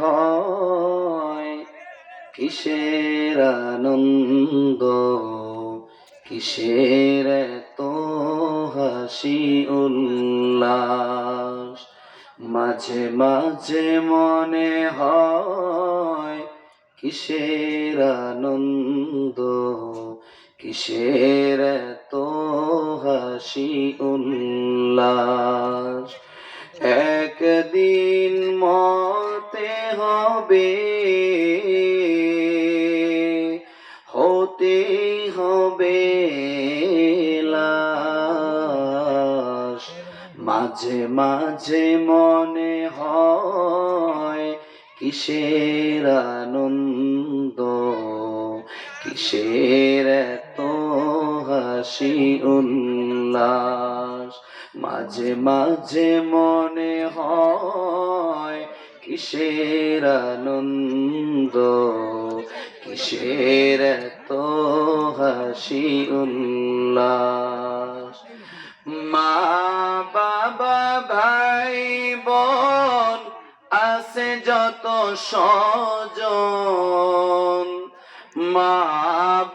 হয় কিসের আনন্দ, কিসের এত হাসি উল্লাস। মাঝে মাঝে মনে হয় কিসের আনন্দ, কিসের এত হাসি উল্লাস। একদিন মরতে হবে, হতে হবে লাশ। মাঝে মাঝে মনে হয় কিসের আনন্দ, কিসের এত হাসি উল্লাস। মাঝে মাঝে মনে হয় কিসের আনন্দ, কিসের এত হাসি উল্লাস। মা বাবা ভাই বোন আছে যত স্বজন, মা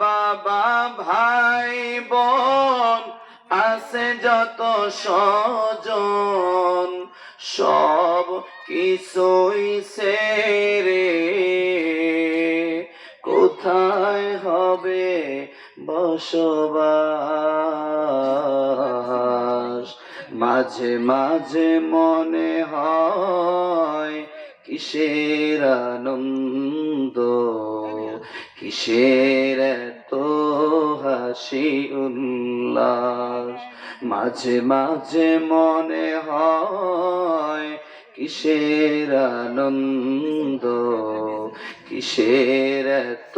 বাবা ভাই বোন আছে যত স্বজন, সব কিছুই ছেড়ে কোথায় হবে বসবাস। মাঝে মাঝে মনে হয় কিসের আনন্দ, কিসের এত হাসি উল্লাস। মাঝে মাঝে মনে হয় কিসের আনন্দ, কিসের এত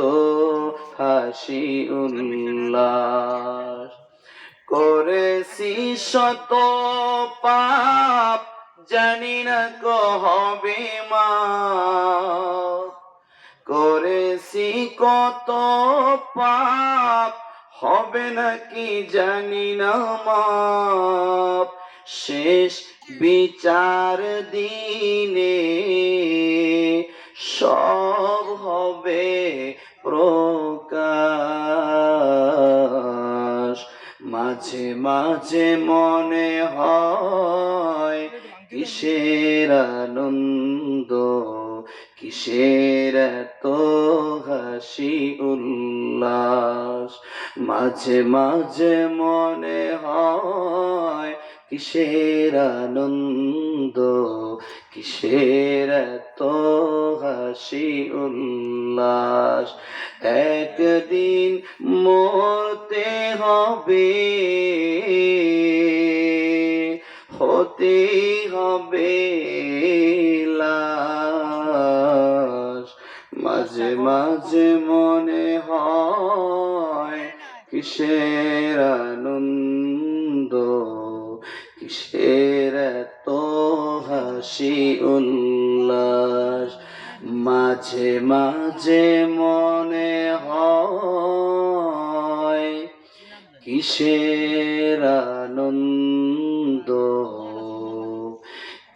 হাসি উল্লাস। করেছি শত পাপ জানি না কবে মাপ, করেছি কত পাপ হবে নাকি জানি না মাপ। শেষ বিচার দিনে সব হবে প্রকাশ। মাঝে মাঝে মনে হয় কিসের আনন্দ, কিসের এত হাসি উল্লাস। মাঝে মাঝে মনে হয় কিসের আনন্দ, কিসের এত হাসি উল্লাস। একদিন মরতে হবে, হতে হবে লাশ। মাঝে মাঝে মনে হয় কিসের আনন্দ, কিসের এত হাসি উল্লাস। মাঝে মাঝে মনে হয় কিসের আনন্দ,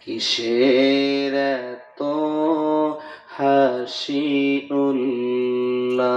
কিসের এত হাসি উল্লাস।